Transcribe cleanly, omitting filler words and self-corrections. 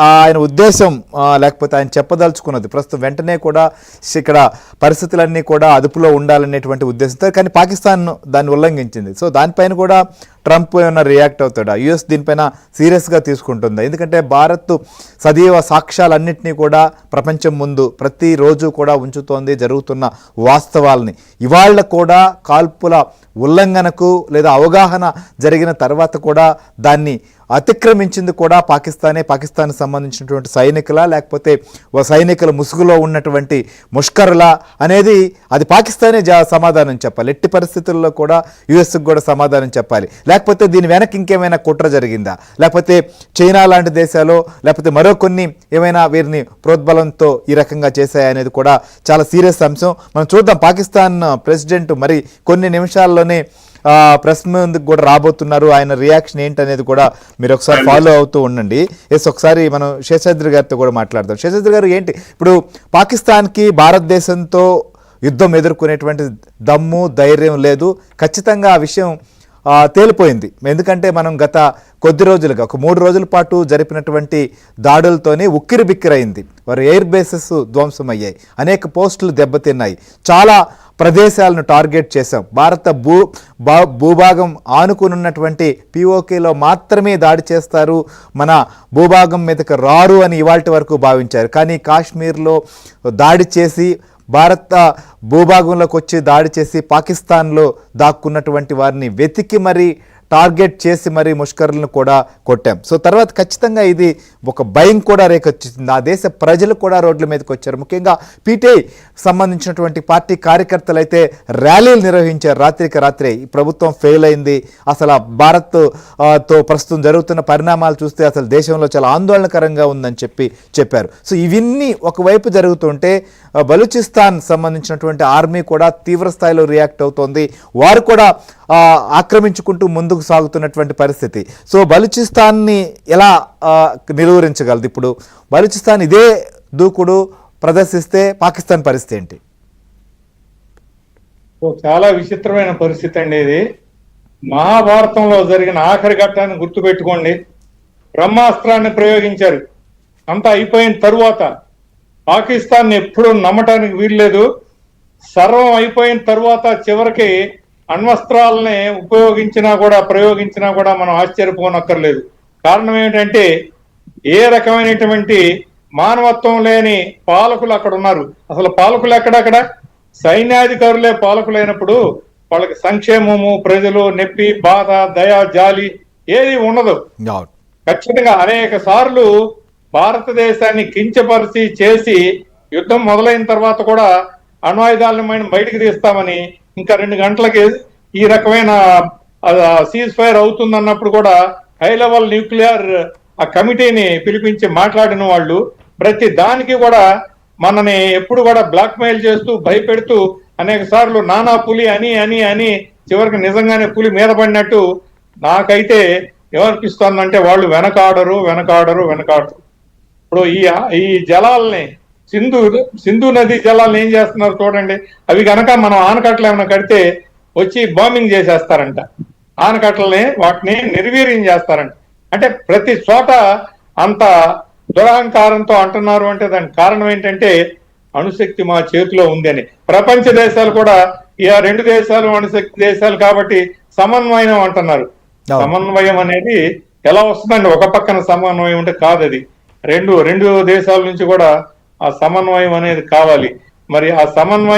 ఆయన ఉద్దేశం లేకపోతే ఆయన చెప్పదలుచుకున్నది ప్రస్తుతం వెంటనే కూడా ఇక్కడ పరిస్థితులన్నీ కూడా అదుపులో ఉండాలనేటువంటి ఉద్దేశంతో, కానీ పాకిస్తాన్ దాన్ని ఉల్లంఘించింది. సో దానిపైన కూడా ట్రంప్ ఏమైనా రియాక్ట్ అవుతాడా? యుఎస్ దీనిపైన సీరియస్గా తీసుకుంటుందా? ఎందుకంటే భారత్ సజీవ సాక్ష్యాలన్నింటినీ కూడా ప్రపంచం ముందు ప్రతిరోజు కూడా ఉంచుతోంది, జరుగుతున్న వాస్తవాలని. ఇవాళ కూడా కాల్పుల ఉల్లంఘనకు లేదా అవగాహన జరిగిన తర్వాత కూడా దాన్ని అతిక్రమించింది కూడా పాకిస్తానే. పాకిస్తాన్ సంబంధించినటువంటి సైనికుల లేకపోతే సైనికుల ముసుగులో ఉన్నటువంటి ముష్కరులా అనేది అది పాకిస్తానే సమాధానం చెప్పాలి. ఎట్టి పరిస్థితుల్లో కూడా యుఎస్కి కూడా సమాధానం చెప్పాలి. లేకపోతే దీని వెనక ఇంకేమైనా కుట్ర జరిగిందా, లేకపోతే చైనా లాంటి దేశాలు లేకపోతే మరో కొన్ని ఏమైనా వీరిని ప్రోద్బలంతో ఈ రకంగా చేశాయనేది కూడా చాలా సీరియస్ అంశం. మనం చూద్దాం. పాకిస్తాన్ ప్రెసిడెంట్ మరి కొన్ని నిమిషాల్లోనే ప్రెస్ ముందుకు కూడా రాబోతున్నారు. ఆయన రియాక్షన్ ఏంటనేది కూడా మీరు ఒకసారి ఫాలో అవుతూ ఉండండి. ఒకసారి మనం శేషాద్రి గారితో కూడా మాట్లాడదాం. శేషాద్రి గారు, ఏంటి ఇప్పుడు పాకిస్తాన్కి భారతదేశంతో యుద్ధం ఎదుర్కొనేటువంటి దమ్ము ధైర్యం లేదు, ఖచ్చితంగా ఆ విషయం తేలిపోయింది. ఎందుకంటే మనం గత కొద్ది రోజులుగా ఒక 3 రోజుల పాటు జరిపినటువంటి దాడులతోనే ఉక్కిరి బిక్కిరైంది. వారి ఎయిర్ బేసెస్ ధ్వంసమయ్యాయి, అనేక పోస్టులు దెబ్బతిన్నాయి, చాలా ప్రదేశాలను టార్గెట్ చేశాం. భారత భూభాగం ఆనుకునున్నటువంటి పిఓకేలో మాత్రమే దాడి చేస్తారు, మన భూభాగం మీదకి రారు అని ఇవాల్టి వరకు భావించారు. కానీ కాశ్మీర్లో దాడి చేసి భారత భూభాగంలోకి వచ్చి దాడి చేసి పాకిస్తాన్లో దాక్కున్నటువంటి వారిని వెతికి మరీ టార్గెట్ చేసి మరీ ముష్కరులను కూడా కొట్టాం. సో తర్వాత ఖచ్చితంగా ఇది ఒక భయం కూడా రేకొచ్చింది. ఆ దేశ ప్రజలు కూడా రోడ్ల మీదకి వచ్చారు. ముఖ్యంగా పీటీఐ సంబంధించినటువంటి పార్టీ కార్యకర్తలు అయితే ర్యాలీలు నిర్వహించారు. రాత్రికి రాత్రే ఈ ప్రభుత్వం ఫెయిల్ అయింది, అసలు భారత్తో ప్రస్తుతం జరుగుతున్న పరిణామాలు చూస్తే అసలు దేశంలో చాలా ఆందోళనకరంగా ఉందని చెప్పారు. సో ఇవన్నీ ఒకవైపు జరుగుతుంటే బలూచిస్తాన్ సంబంధించినటువంటి ఆర్మీ కూడా తీవ్ర స్థాయిలో రియాక్ట్ అవుతోంది. వారు కూడా ఆక్రమించుకుంటూ ముందుకు సాగుతున్నటువంటి పరిస్థితి. సో బలూచిస్తాన్ని ఎలా నిలువరించగలదు? ఇప్పుడు బలూచిస్తాన్ ఇదే దూకుడు ప్రదర్శిస్తే పాకిస్తాన్ పరిస్థితి ఏంటి? చాలా విచిత్రమైన పరిస్థితి అండి ఇది. మహాభారతంలో జరిగిన ఆఖరి ఘట్టాన్ని గుర్తుపెట్టుకోండి. బ్రహ్మాస్త్రాన్ని ప్రయోగించారు. అంతా అయిపోయిన తరువాత పాకిస్తాన్ ఎప్పుడూ నమ్మటానికి వీల్లేదు. సర్వం అయిపోయిన తరువాత చివరికి అణ్వస్త్రాలని ప్రయోగించినా కూడా మనం ఆశ్చర్యపోనక్కర్లేదు. కారణం ఏమిటంటే ఏ రకమైనటువంటి మానవత్వం లేని పాలకులు అక్కడ ఉన్నారు. అసలు పాలకులు ఎక్కడక్కడ సైన్యాధికారులే పాలకులైనప్పుడు వాళ్ళకి సంక్షేమము, ప్రజలు, నొప్పి, బాధ, దయ, జాలి ఏది ఉండదు. ఖచ్చితంగా అనేక సార్లు భారతదేశాన్ని కించపరిచి చేసి యుద్ధం మొదలైన తర్వాత కూడా అణ్వాయుధాలను బయటికి తీస్తామని ఇంకా 2 గంటలకి ఈ రకమైన సీజ్ ఫైర్ అవుతుందన్నప్పుడు కూడా హై లెవెల్ న్యూక్లియర్ ఆ కమిటీని పిలిపించి మాట్లాడిన వాళ్ళు ప్రతి దానికి కూడా మనని ఎప్పుడు కూడా బ్లాక్ మెయిల్ చేస్తూ భయపెడుతూ అనేక సార్లు నానా పులి అని అని అని చివరికి నిజంగానే పులి మీద పడినట్టు నాకైతే ఏమనిపిస్తోందంటే వాళ్ళు వెనకాడరు. ఇప్పుడు ఈ జలాల్ని సింధు నది జలాలను ఏం చేస్తున్నారు చూడండి. అవి కనుక మనం ఆనకట్టలు ఏమైనా కడితే వచ్చి బాంబింగ్ చేసేస్తారంట. ఆనకట్టలని వాటిని నిర్వీర్యం చేస్తారంట. అంటే ప్రతి చోట అంత దురహంకారంతో అంటున్నారు. అంటే దానికి కారణం ఏంటంటే అణుశక్తి మా చేతిలో ఉంది అని. ప్రపంచ దేశాలు కూడా ఈ 2 దేశాలు అణుశక్తి దేశాలు కాబట్టి సమన్వయం అంటున్నారు. సమన్వయం అనేది ఎలా వస్తుందండి? ఒక పక్కన సమన్వయం అంటే కాదు, అది రెండు దేశాల నుంచి కూడా ఆ సమన్వయం అనేది కావాలి. మరి ఆ సమన్వయం